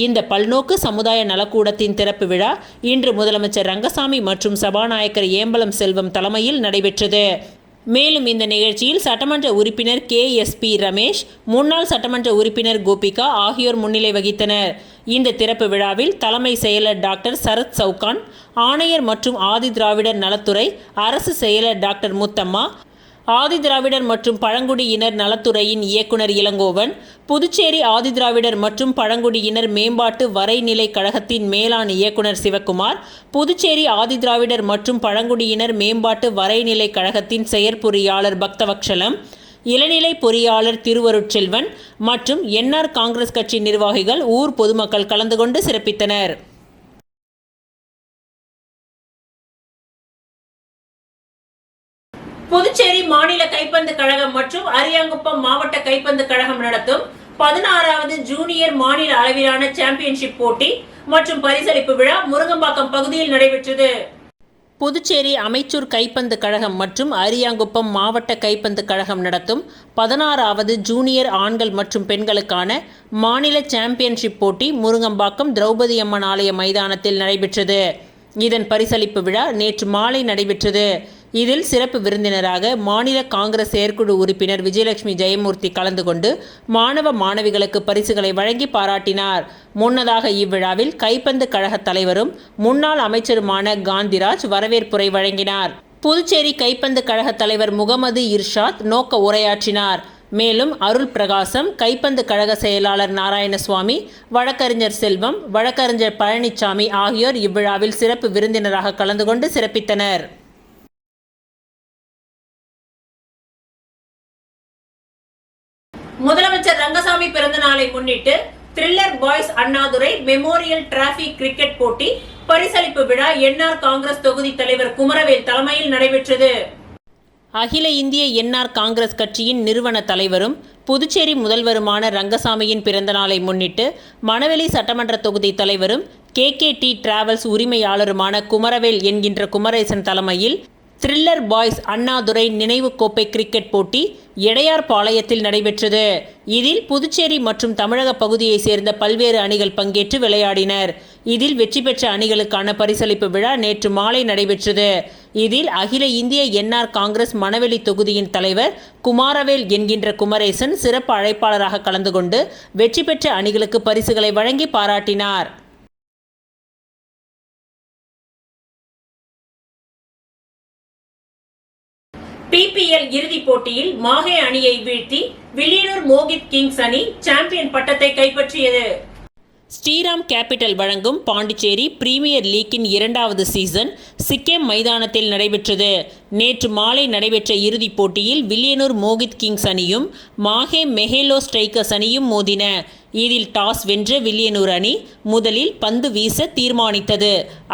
இந்த பல்நோக்கு சமுதாய நலக்கூடத்தின் திறப்பு விழா இன்று முதலமைச்சர் ரங்கசாமி மற்றும் சபாநாயகர் ஏம்பலம் செல்வம் தலைமையில் நடைபெற்றது. மேலும் இந்த நிகழ்ச்சியில் சட்டமன்ற உறுப்பினர் KSP ரமேஷ், முன்னாள் சட்டமன்ற உறுப்பினர் கோபிகா ஆகியோர் முன்னிலை வகித்தனர். இந்த திறப்பு விழாவில் தலைமை செயலர் டாக்டர் சரத் சவுகான், ஆணையர் மற்றும் ஆதி திராவிடர் நலத்துறை அரசு செயலர் டாக்டர் முத்தம்மா, ஆதி திராவிடர் மற்றும் பழங்குடியினர் நலத்துறையின் இயக்குனர் இளங்கோவன், புதுச்சேரி ஆதி திராவிடர் மற்றும் பழங்குடியினர் மேம்பாட்டு வரைநிலை கழகத்தின் மேலாண் இயக்குனர் சிவக்குமார், புதுச்சேரி ஆதி திராவிடர் மற்றும் பழங்குடியினர் மேம்பாட்டு வரைநிலை கழகத்தின் செயற்பொறியாளர் பக்தவக்ஷலம், இளநிலை பொறியாளர் திருவருட்செல்வன் மற்றும் NR காங்கிரஸ் கட்சி நிர்வாகிகள், ஊர் பொதுமக்கள் கலந்து கொண்டு சிறப்பித்தனர். புதுச்சேரி மாநில கைப்பந்து கழகம் மற்றும் அரியாங்குப்பம் மாவட்ட கைப்பந்து கழகம் நடத்தும் 16வது ஜூனியர் மாநில அளவிலான சாம்பியன்ஷிப் போட்டி மற்றும் பரிசளிப்பு விழா முருங்கம்பாக்கம் பகுதியில் நடைபெற்றது. புதுச்சேரி அமைச்சூர் கைப்பந்து கழகம் மற்றும் அரியாங்குப்பம் மாவட்ட கைப்பந்து கழகம் நடத்தும் 16வது ஜூனியர் ஆண்கள் மற்றும் பெண்களுக்கான மாநில சாம்பியன்ஷிப் போட்டி முருங்கம்பாக்கம் திரௌபதி அம்மன் ஆலய மைதானத்தில் நடைபெற்றது. இதன் பரிசளிப்பு விழா நேற்று மாலை நடைபெற்றது. இதில் சிறப்பு விருந்தினராக மாநில காங்கிரஸ் செயற்குழு உறுப்பினர் விஜயலட்சுமி ஜெயமூர்த்தி கலந்து கொண்டு மாணவ மாணவிகளுக்கு பரிசுகளை வழங்கி பாராட்டினார். முன்னதாக இவ்விழாவில் கைப்பந்து கழக தலைவரும் முன்னாள் அமைச்சருமான காந்திராஜ் வரவேற்புரை வழங்கினார். புதுச்சேரி கைப்பந்து கழக தலைவர் முகமது இர்ஷாத் நோக்க உரையாற்றினார். மேலும் அருள் பிரகாசம், கைப்பந்து கழக செயலாளர் நாராயணசுவாமி, வழக்கறிஞர் செல்வம், வழக்கறிஞர் பழனிசாமி ஆகியோர் இவ்விழாவில் சிறப்பு விருந்தினராக கலந்து கொண்டு சிறப்பித்தனர். பிறந்த நாளை முன்னிட்டு thriller boys Annadurai memorial trophy cricket போட்டி பரிசளிப்பு விழா என்ஆர் காங்கிரஸ் தொகுதி தலைவர் குமரவேல் தலைமையில் நடைபெற்றது. அகில இந்திய என்ஆர் காங்கிரஸ் கட்சியின் நிறுவன தலைவரும் புதுச்சேரி முதல்வருமான ரங்கசாமியின் பிறந்தநாளை முன்னிட்டு மணவெளி சட்டமன்ற தொகுதி தலைவரும் KKT டிராவல்ஸ் உரிமையாளருமான குமரவேல் என்கின்ற குமரேசன் தலைமையில் த்ரில்லர் பாய்ஸ் அண்ணாதுரை நினைவு கோப்பை கிரிக்கெட் போட்டி எடையார்பாளையத்தில் நடைபெற்றது. இதில் புதுச்சேரி மற்றும் தமிழக பகுதியைச் சேர்ந்த பல்வேறு அணிகள் பங்கேற்று விளையாடினர். இதில் வெற்றி பெற்ற அணிகளுக்கான பரிசளிப்பு விழா நேற்று மாலை நடைபெற்றது. இதில் அகில இந்திய என்ஆர் காங்கிரஸ் மணவெளி தொகுதியின் தலைவர் குமாரவேல் என்கின்ற குமரேசன் சிறப்பு அழைப்பாளராக கலந்து கொண்டு வெற்றி பெற்ற அணிகளுக்கு பரிசுகளை வழங்கி பாராட்டினார். PPL இறுதிப் போட்டியில் மாஹே அணியை வீழ்த்தி வில்லியனூர் மோகித் கிங்ஸ் அணி சாம்பியன் பட்டத்தை கைப்பற்றியது. ஸ்ரீராம் கேபிட்டல் வழங்கும் பாண்டிச்சேரி பிரீமியர் லீக்கின் 2வது சீசன் சிக்கேம் மைதானத்தில் நடைபெற்றது. நேற்று மாலை நடைபெற்ற இறுதிப் போட்டியில் வில்லியனூர் மோகித் கிங்ஸ் அணியும் மாஹே மெஹேலோ ஸ்ட்ரைக்கர்ஸ் அணியும் மோதின. இதில் டாஸ் வென்ற வில்லியனூர் அணி முதலில் பந்து வீச தீர்மானித்தது.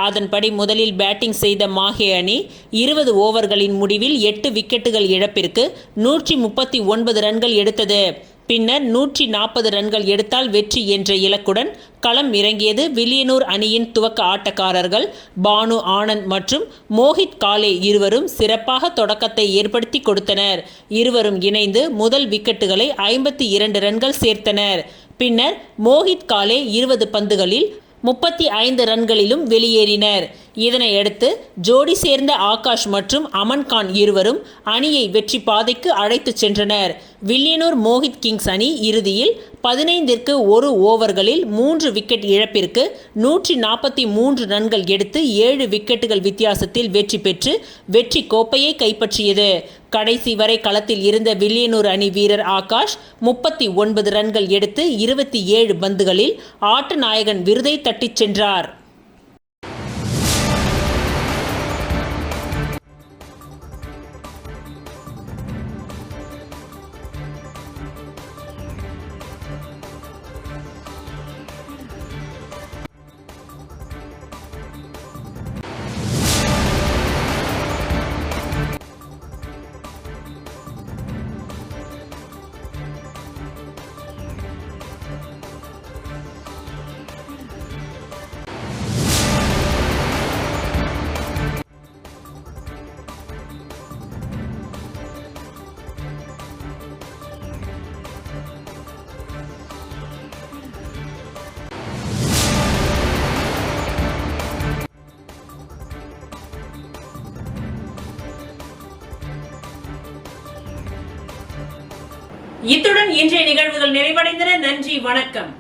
அதன்படி முதலில் பேட்டிங் செய்த மாஹே அணி 20 ஓவர்களின் முடிவில் 8 விக்கெட்டுகள் இழப்பிற்கு 139 ரன்கள் எடுத்தது. பின்னர் 140 ரன்கள் எடுத்தால் வெற்றி என்ற இலக்குடன் களம் இறங்கியது வில்லியனூர் அணியின் துவக்க ஆட்டக்காரர்கள் பானு ஆனந்த் மற்றும் மோஹித் காலே இருவரும் சிறப்பாக தொடக்கத்தை ஏற்படுத்தி கொடுத்தனர். இருவரும் இணைந்து முதல் விக்கெட்டுகளை 52 ரன்கள் சேர்த்தனர். பின்னர் மோஹித் காலே 20 பந்துகளில் 35 ரன்களிலும் வெளியேறினர். இதனையடுத்து ஜோடி சேர்ந்த ஆகாஷ் மற்றும் அமன்கான் இருவரும் அணியை வெற்றி பாதைக்கு அழைத்துச் சென்றனர். வில்லியனூர் மோகித் கிங்ஸ் அணி இறுதியில் 15ற்கு 1 ஓவர்களில் 3 விக்கெட் இழப்பிற்கு 143 ரன்கள் எடுத்து 7 விக்கெட்டுகள் வித்தியாசத்தில் வெற்றி பெற்று வெற்றி கோப்பையை கைப்பற்றியது. கடைசி வரை களத்தில் இருந்த வில்லியனூர் அணி வீரர் ஆகாஷ் 39 ரன்கள் எடுத்து 27 பந்துகளில் ஆட்ட நாயகன் விருதை தட்டிச் சென்றார். இத்துடன் இன்றைய நிகழ்வுகள் நிறைவடைந்தன. நன்றி, வணக்கம்.